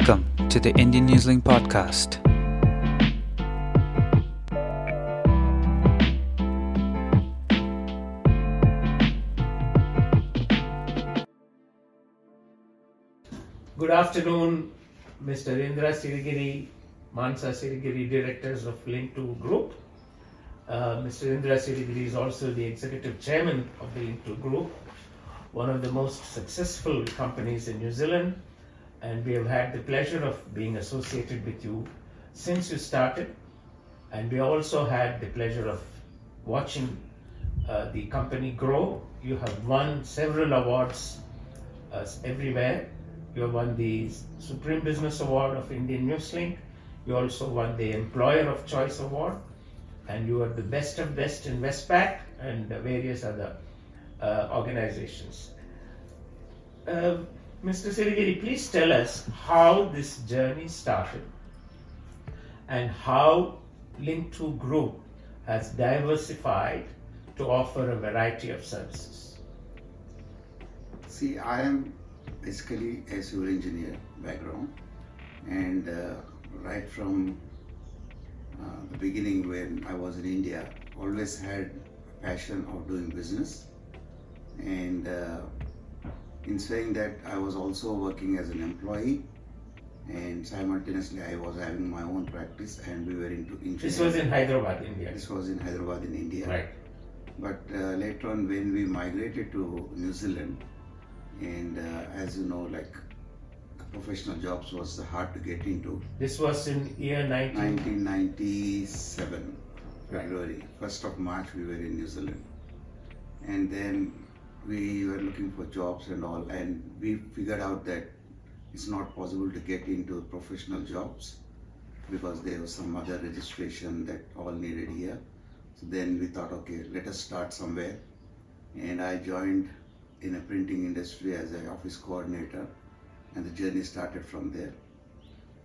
Welcome to the Indian Newsling podcast. Good afternoon, Mr. Indra Sigiri, Manasa Sirigiri, directors of Link2 Group. Mr. Indra Sigiri is also the Executive Chairman of the Link2 Group, one of the most successful companies in New Zealand, and we have had the pleasure of being associated with you since you started, and we also had the pleasure of watching the company grow. You have won several awards everywhere. You have won the Supreme Business Award of Indian Newsling. You also won the Employer of Choice Award, and you are the best of best in Westpac and various other organizations. Mr. Sirigiri, please tell us how this journey started and how Link2 Group has diversified to offer a variety of services. See, I am basically a civil engineer background, and right from the beginning when I was in India, always had a passion of doing business. And in saying that, I was also working as an employee, and simultaneously I was having my own practice, and we were into engineering. This was in Hyderabad, India. This was in Hyderabad in India. Right. But later on, when we migrated to New Zealand, and as you know, like professional jobs was hard to get into. This was in year 1997, February. 1st of March we were in New Zealand. And then we were looking for jobs and all, and we figured out that it's not possible to get into professional jobs because there was some other registration that all needed here. So then we thought, okay, let us start somewhere. And I joined in a printing industry as an office coordinator, and the journey started from there.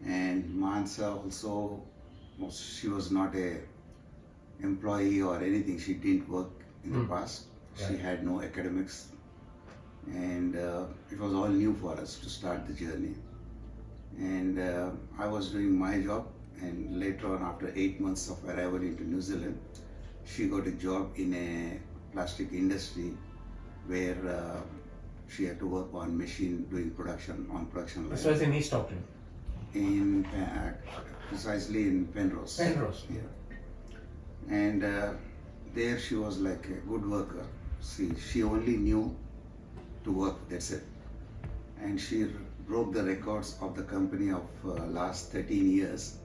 And Manasa also, she was not a employee or anything. She didn't work in the past. She had no academics, and it was all new for us to start the journey. And I was doing my job, and later on, after 8 months of arrival into New Zealand, she got a job in a plastic industry where she had to work on machine doing production on production line. This was in East Auckland. In precisely in Penrose. Penrose. Yeah. And there she was like a good worker. See, she only knew to work, that's it. And she broke the records of the company of last 13 years.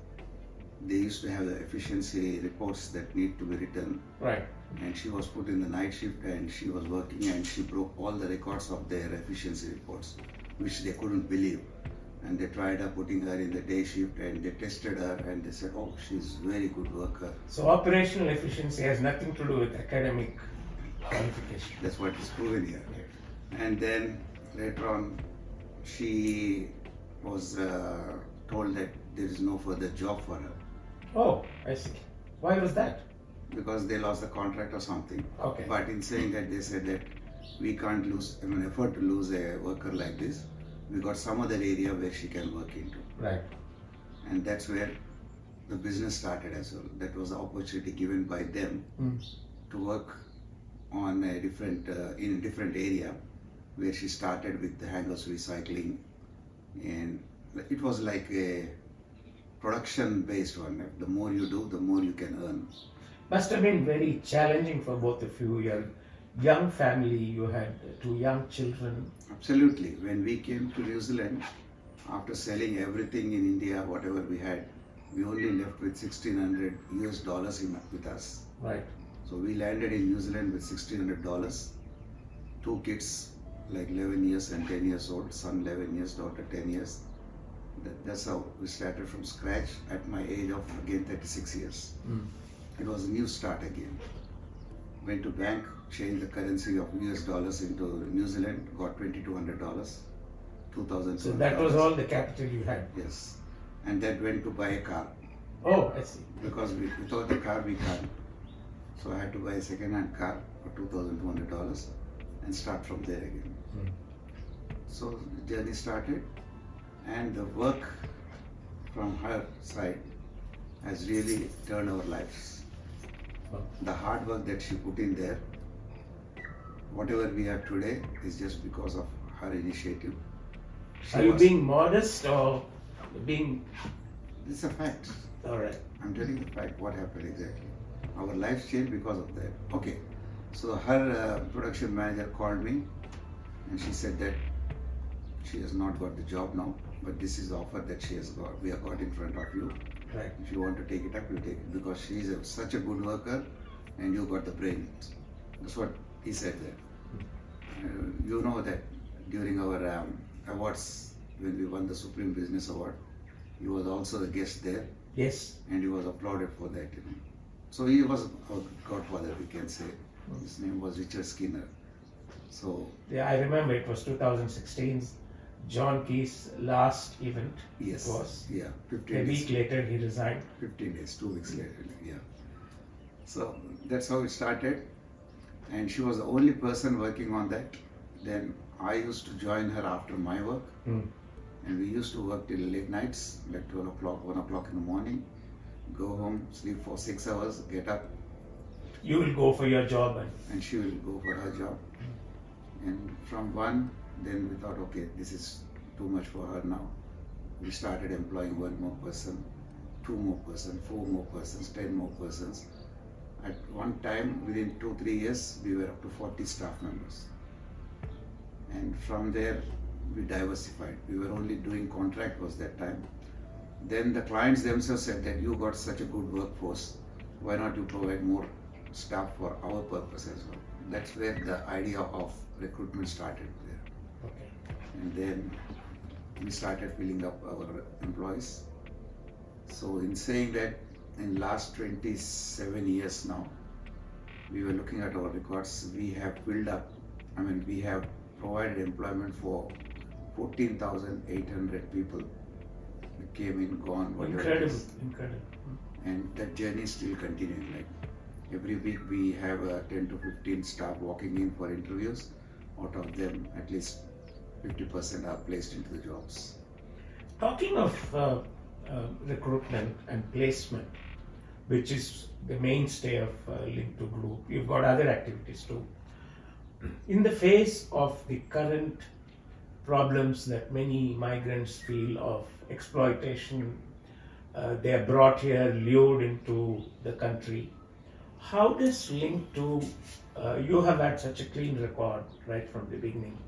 They used to have the efficiency reports that need to be written. Right. And she was put in the night shift, and she was working, and she broke all the records of their efficiency reports, which they couldn't believe. And they tried putting her in the day shift, and they tested her, and they said, oh, she's a very good worker. So operational efficiency has nothing to do with academic qualification. That's what is proven here. And then later on, she was told that there is no further job for her. Oh, I see. Why was that? Because they lost the contract or something. Okay. But in saying that, they said that we can't afford to lose a worker like this. We got some other area where she can work into. Right. And that's where the business started as well. That was the opportunity given by them to work on a different in a different area, where she started with the hangers recycling, and it was like a production based one. The more you do, the more you can earn. Must have been very challenging for both of you. You're a young family, you had 2 young children. Absolutely. When we came to New Zealand, after selling everything in India, whatever we had, we only left with $1,600 US with us. Right. So we landed in New Zealand with $1,600. 2 kids, like 11 years and 10 years old, son 11 years, daughter 10 years. That's how we started from scratch at my age of, again, 36 years. It was a new start again. Went to bank, changed the currency of US dollars into New Zealand, got $2,200, $2,200. So that was all the capital you had? Yes. And that went to buy a car. Oh, I see. Because without the car we can't. So I had to buy a second-hand car for $2,200 and start from there again. So the journey started, And the work from her side has really turned our lives. The hard work that she put in there, whatever we have today, is just because of her initiative. Are you being modest or being... It's a fact. Alright. I'm telling the fact what happened exactly. Our lives changed because of that. Okay. So her production manager called me and she said that she has not got the job now, but this is the offer that she has got. We have got in front of you. Right. If you want to take it up, you take it, because she is such a good worker and you got the brain. That's what he said there. You know that during our awards, when we won the Supreme Business Award, he was also a guest there. Yes. And he was applauded for that. So he was our godfather, we can say. His name was Richard Skinner. So yeah, I remember it was 2016's John Key's last event. yes, it was. Yeah, 15 A days. week later he resigned. 15 days, 2 weeks later, yeah. So that's how it started. And she was the only person working on that. Then I used to join her after my work. And we used to work till late nights, like 12 o'clock, 1 o'clock in the morning. Go home, sleep for 6 hours, get up. You will go for your job. And she will go for her job. And from 1, then we thought, okay, this is too much for her now. We started employing 1 more person, 2 more persons, 4 more persons, 10 more persons. At one time, within 2-3 years, we were up to 40 staff members. And from there, we diversified. We were only doing contract work that time. Then the clients themselves said that you got such a good workforce, why not you provide more staff for our purpose as well. That's where the idea of recruitment started there. Okay. And then we started filling up our employees. So in saying that, in last 27 years now, we were looking at our records, we have filled up, we have provided employment for 14,800 people. We came in, gone, whatever. Incredible, incredible. And that journey is still continuing. Like every week we have 10 to 15 staff walking in for interviews. Out of them, at least 50% are placed into the jobs. Talking of recruitment and placement, which is the mainstay of Link2 Group, you've got other activities too. In the face of the current problems that many migrants feel of exploitation, they are brought here, lured into the country. How does Link2, you have had such a clean record right from the beginning.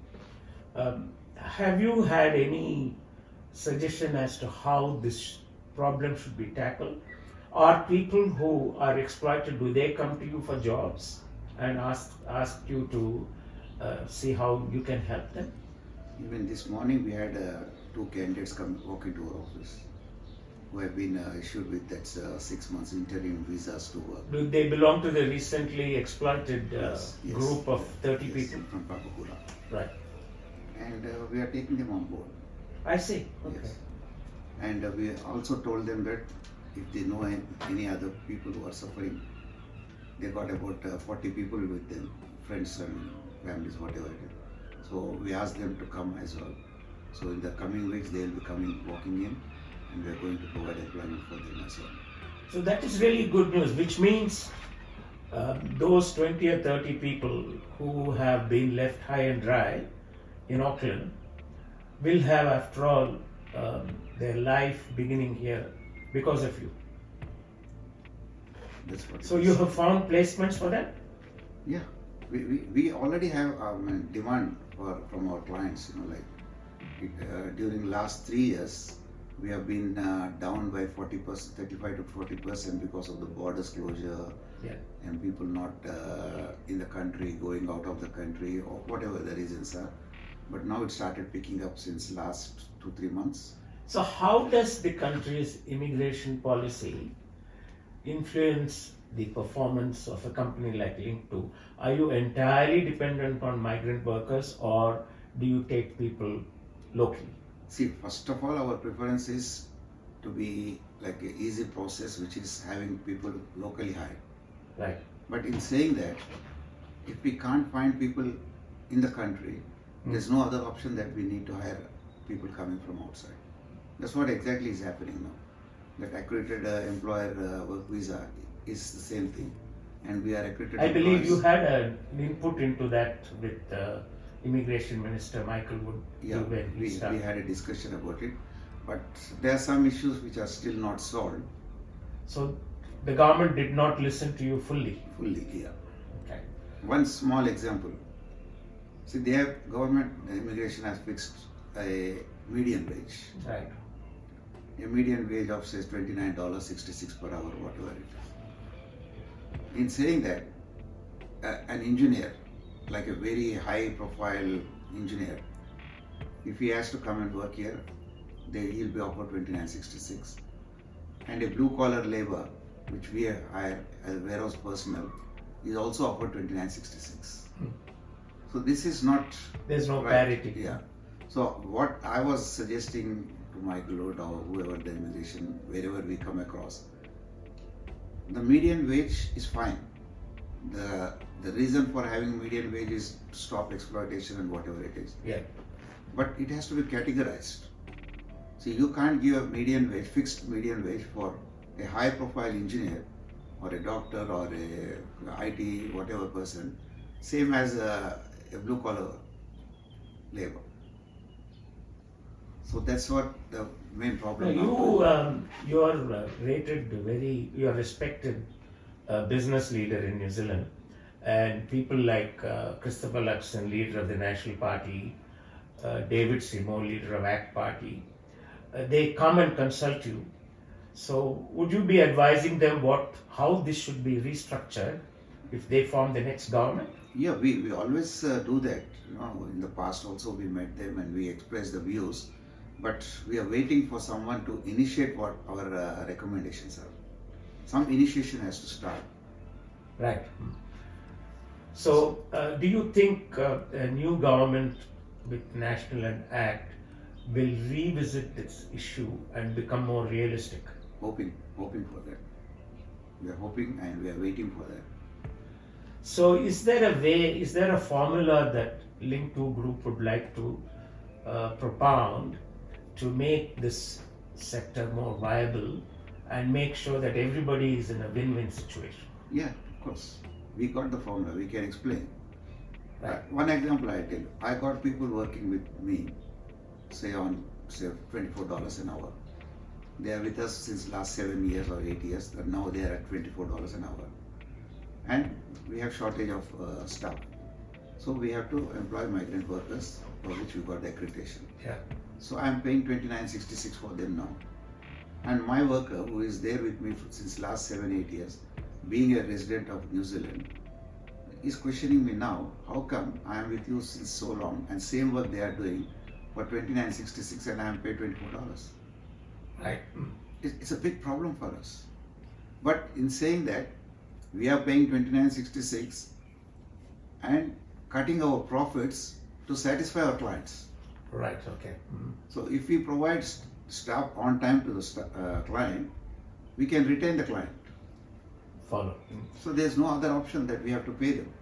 Have you had any suggestion as to how this problem should be tackled? Are people who are exploited, do they come to you for jobs and ask you to see how you can help them? Even this morning we had 2 candidates walk into our office who have been issued with that 6 months interim visas to work. Do they belong to the recently exploited Yes, group of 30 yes, people? from Papakura. Right. And we are taking them on board. I see. Okay. Yes. And we also told them that if they know any other people who are suffering, they got about 40 people with them, friends and families, whatever it is. So we asked them to come as well. So in the coming weeks, they will be walking in, and we are going to provide employment for them as well. So that is really good news, which means those 20 or 30 people who have been left high and dry in Auckland will have, after all, their life beginning here because of you. That's what. So you have found placements for that? Yeah, we already have demand from our clients. During last 3 years, we have been down by 40%, 35 to 40% because of the borders closure. Yeah. And people not in the country, going out of the country, or whatever the reasons are. But now it started picking up since last 2-3 months. So how does the country's immigration policy influence the performance of a company like Link2? Are you entirely dependent on migrant workers, or do you take people locally? See, first of all, our preference is to be like an easy process, which is having people locally hired. Right. But in saying that, if we can't find people in the country, there's no other option that we need to hire people coming from outside. That's what exactly is happening now. That accredited employer work visa is the same thing, and we are accredited. I believe employees. you had an input into that with Immigration Minister Michael Wood. Yeah, when he we started. had a discussion about it, but there are some issues which are still not solved So the government did not listen to you fully. fully. Yeah. Okay. One small example. See, they have government immigration has fixed a median wage. Right. A median wage of says $29.66 per hour, whatever it is. In saying that, an engineer, like a very high profile engineer, if he has to come and work here, he'll be offered $29.66. And a blue collar labor, which we hire as warehouse personnel, is also offered $29.66. So this is not. There's no right. parity. Yeah. So what I was suggesting to Michael Wood or whoever the immigration, wherever we come across, the median wage is fine. The reason for having median wage is to stop exploitation and whatever it is. Yeah. But it has to be categorized. See, you can't give a median wage, fixed median wage for a high profile engineer or a doctor or a IT whatever person, same as a blue collar labor. So that's what the main problem. You are rated you are respected business leader in New Zealand, and people like Christopher Luxon, leader of the National Party, David Seymour, leader of ACT Party, they come and consult you. So would you be advising them how this should be restructured if they form the next government? Yeah, we always do that. In the past also we met them and we expressed the views, but we are waiting for someone to initiate what our recommendations are. Some initiation has to start. Right. So do you think a new government with National and ACT will revisit this issue and become more realistic? Hoping for that. We are hoping and we are waiting for that. So is there a formula that Link2 Group would like to propound to make this sector more viable and make sure that everybody is in a win-win situation? Yeah, of course. We got the formula, we can explain. Right. One example I tell you, I got people working with me, say $24 an hour. They are with us since last 7 years or 8 years, and now they are at $24 an hour. And we have shortage of staff. So we have to employ migrant workers, for which we got the accreditation. Yeah. So I am paying $29.66 for them now. And my worker, who is there with me since last 7-8 years, being a resident of New Zealand, is questioning me now, how come I am with you since so long and same work they are doing for $29.66 and I am paid $24? Right. It's a big problem for us. But in saying that, we are paying $29.66 and cutting our profits to satisfy our clients. Right. Okay. Mm-hmm. So if we provide staff on time to the client, we can retain the client. Follow. So there's no other option that we have to pay them.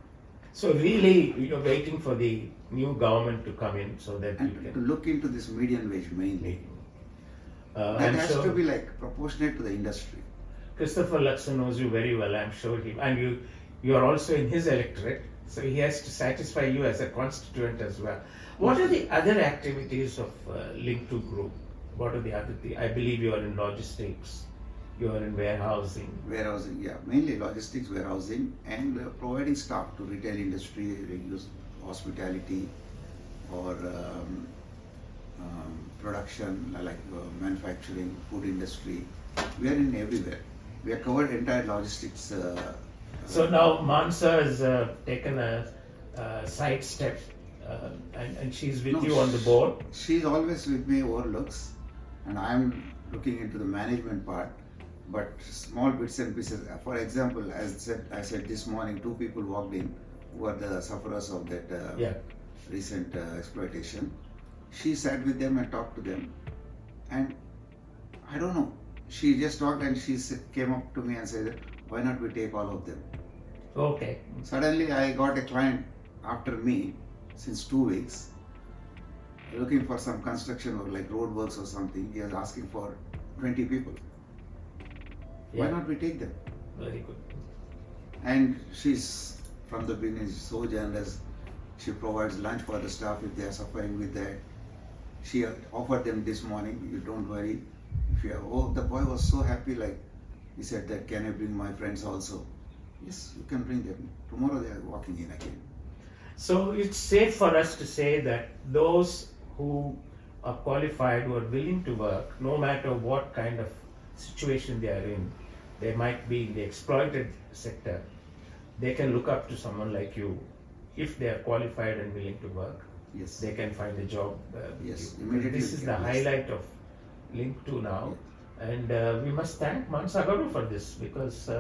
So really, you're waiting for the new government to come in so that you And to can look into this median wage mainly. That I'm has sure to be like proportionate to the industry. Christopher Luxon knows you very well. I'm sure you are also in his electorate, so he has to satisfy you as a constituent as well. What are the other activities of Link2 Group? What are the other? I believe you are in logistics, you are in warehousing. Warehousing, yeah, mainly logistics, warehousing, and providing staff to retail industry, hospitality, or production like manufacturing, food industry. We are in everywhere. We are covered entire logistics. So now Manasa has taken a side step, and she's with you on the board. She's always with me, overlooks, and I'm looking into the management part. But small bits and pieces. For example, as I said this morning, 2 people walked in who are the sufferers of that recent exploitation. She sat with them and talked to them, and I don't know. She just talked and she came up to me and said, "Why not we take all of them?" Okay. Suddenly, I got a client after me since 2 weeks. looking for some construction or like road works or something. He was asking for 20 people. Why not we take them? Very good. And she's from the beginning so generous. She provides lunch for the staff if they are suffering with that. She offered them this morning, you don't worry. If you are, oh, the boy was so happy, like he said that, can I bring my friends also? Yes, you can bring them. Tomorrow they are walking in again. So it's safe for us to say that those who are qualified, who are willing to work, no matter what kind of situation they are in, they might be in the exploited sector, they can look up to someone like you. If they are qualified and willing to work, Yes. they can find a job with Yes, you. immediately This we is can the bless highlight of Link2 now. And we must thank Manasa Sirigiri for this, because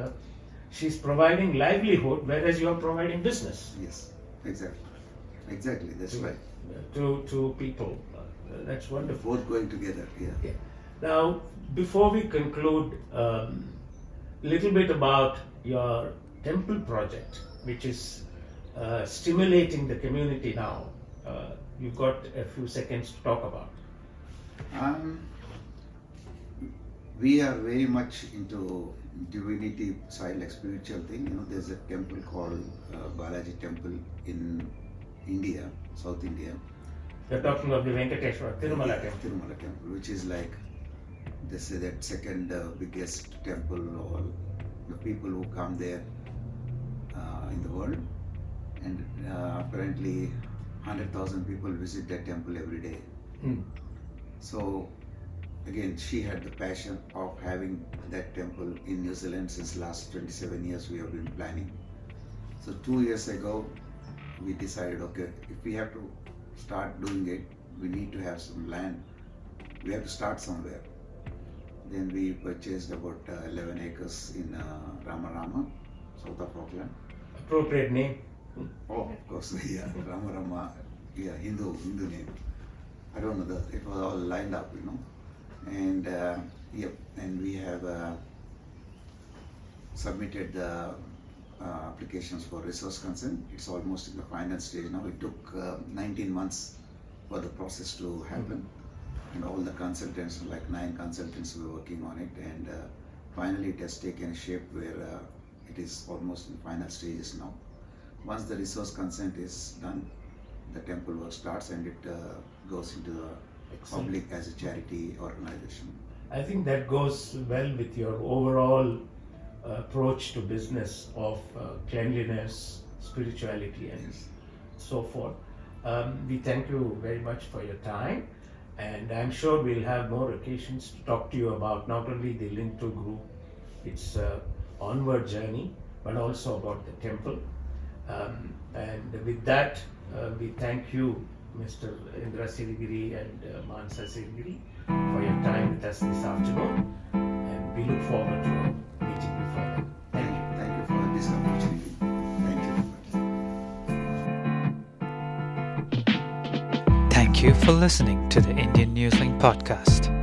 she's providing livelihood, whereas you are providing business. Yes, exactly. Exactly, that's right. To people. That's wonderful. Both going together, yeah. Yeah. Now, before we conclude, little bit about your temple project, which is stimulating the community now. You've got a few seconds to talk about. We are very much into divinity side, like spiritual thing. You know, there's a temple called Balaji Temple in India, South India. You're talking of the Venkateshwara Tirumala Temple. Tirumala Temple, which is like, they say that second biggest temple, or the people who come there in the world. And apparently 100,000 people visit that temple every day. So again, she had the passion of having that temple in New Zealand. Since last 27 years we have been planning. So 2 years ago we decided, okay, if we have to start doing it, we need to have some land. We have to start somewhere. Then we purchased about 11 acres in Rama, South of Auckland. Appropriate name. Oh, of course, yeah, Rama, yeah, Hindu name. I don't know, it was all lined up, you know. And and we have submitted the applications for resource consent. It's almost in the final stage now. It took 19 months for the process to happen. And all the consultants, like 9 consultants, were working on it. And finally it has taken shape where it is almost in final stages now. Once the resource consent is done, the temple work starts and it goes into the public as a charity organization. I think that goes well with your overall approach to business of cleanliness, spirituality, and so forth. We thank you very much for your time, and I'm sure we'll have more occasions to talk to you about not only the Link2 Group, its onward journey, but also about the temple. And with that, we thank you, Mr. Indra Sigiri and Manasa Sirigiri, for your time with us this afternoon, and we look forward to meeting you further. Thank you. Thank you for this opportunity. Thank you. Thank you for listening to the Indian Newsling podcast.